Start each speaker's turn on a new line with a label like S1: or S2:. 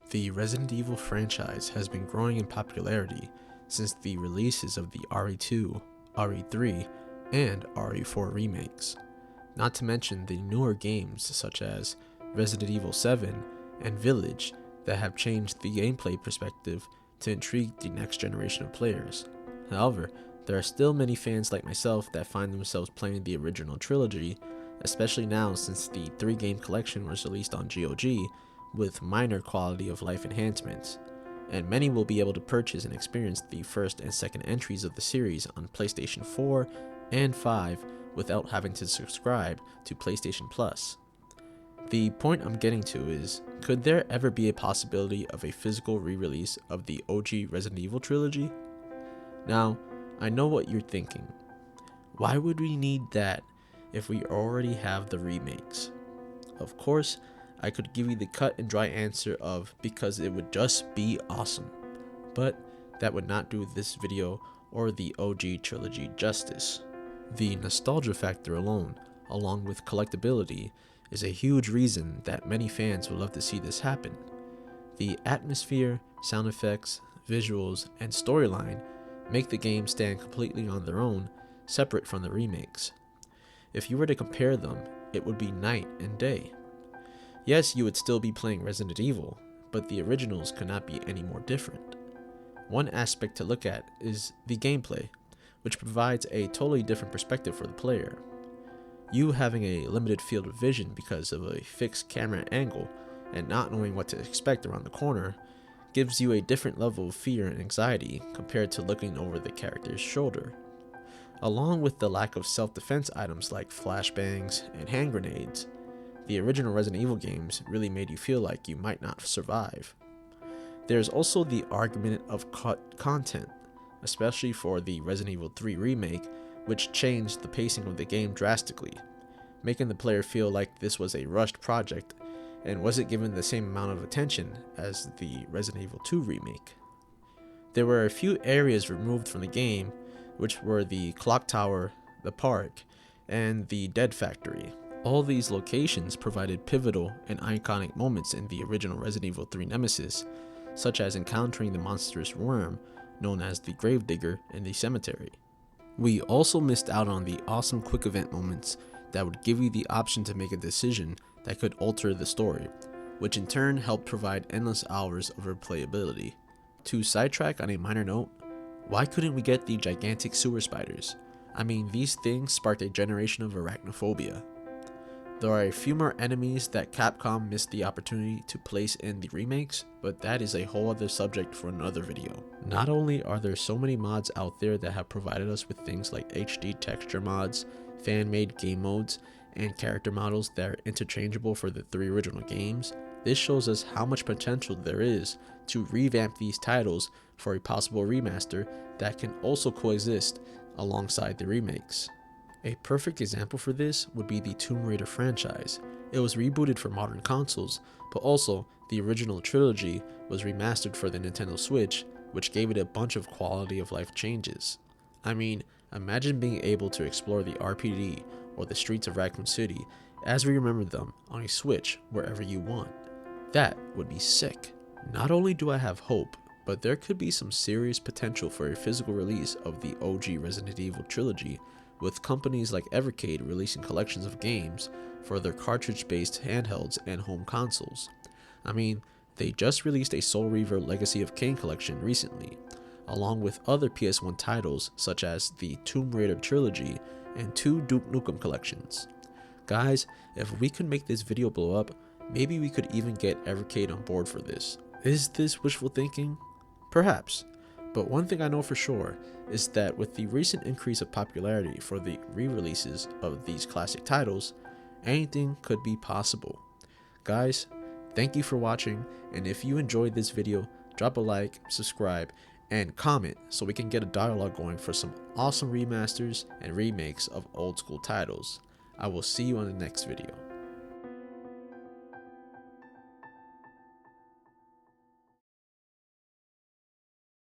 S1: The Resident Evil franchise has been growing in popularity since the releases of the RE2, RE3, and RE4 remakes, not to mention the newer games such as Resident Evil 7 and Village that have changed the gameplay perspective to intrigue the next generation of players. However, there are still many fans like myself that find themselves playing the original trilogy, especially now since the 3-game collection was released on GOG with minor quality of life enhancements, and many will be able to purchase and experience the first and second entries of the series on PlayStation 4 and 5 without having to subscribe to PlayStation Plus. The point I'm getting to is, could there ever be a possibility of a physical re-release of the OG Resident Evil trilogy? Now, I know what you're thinking. Why would we need that if we already have the remakes? Of course, I could give you the cut and dry answer of because it would just be awesome, but that would not do this video or the OG trilogy justice. The nostalgia factor alone, along with collectability, is a huge reason that many fans would love to see this happen. The atmosphere, sound effects, visuals, and storyline make the game stand completely on their own, separate from the remakes. If you were to compare them, it would be night and day. Yes, you would still be playing Resident Evil, but the originals could not be any more different. One aspect to look at is the gameplay, which provides a totally different perspective for the player. You having a limited field of vision because of a fixed camera angle and not knowing what to expect around the corner gives you a different level of fear and anxiety compared to looking over the character's shoulder. Along with the lack of self-defense items like flashbangs and hand grenades, the original Resident Evil games really made you feel like you might not survive. There's also the argument of cut content, especially for the Resident Evil 3 remake, which changed the pacing of the game drastically, making the player feel like this was a rushed project and wasn't given the same amount of attention as the Resident Evil 2 remake. There were a few areas removed from the game, which were the clock tower, the park, and the dead factory. All these locations provided pivotal and iconic moments in the original Resident Evil 3 nemesis, such as encountering the monstrous worm known as the Gravedigger in the cemetery. We also missed out on the awesome quick event moments that would give you the option to make a decision that could alter the story, which in turn helped provide endless hours of replayability. To sidetrack on a minor note, why couldn't we get the gigantic sewer spiders? I mean, these things sparked a generation of arachnophobia. There are a few more enemies that Capcom missed the opportunity to place in the remakes, but that is a whole other subject for another video. Not only are there so many mods out there that have provided us with things like HD texture mods, fan-made game modes, and character models that are interchangeable for the 3 original games, this shows us how much potential there is to revamp these titles for a possible remaster that can also coexist alongside the remakes. A perfect example for this would be the Tomb Raider franchise. It was rebooted for modern consoles, but also the original trilogy was remastered for the Nintendo Switch, which gave it a bunch of quality of life changes. I mean, imagine being able to explore the RPD or the streets of Raccoon City as we remember them on a Switch wherever you want. That would be sick. Not only do I have hope, but there could be some serious potential for a physical release of the OG Resident Evil Trilogy, with companies like Evercade releasing collections of games for their cartridge-based handhelds and home consoles. I mean, they just released a Soul Reaver Legacy of Kain collection recently, along with other PS1 titles such as the Tomb Raider Trilogy and 2 Duke Nukem collections. Guys, if we could make this video blow up, maybe we could even get Evercade on board for this. Is this wishful thinking? Perhaps. But one thing I know for sure is that with the recent increase of popularity for the re-releases of these classic titles, anything could be possible. Guys, thank you for watching, and if you enjoyed this video, drop a like, subscribe, and comment so we can get a dialogue going for some awesome remasters and remakes of old school titles. I will see you on the next video.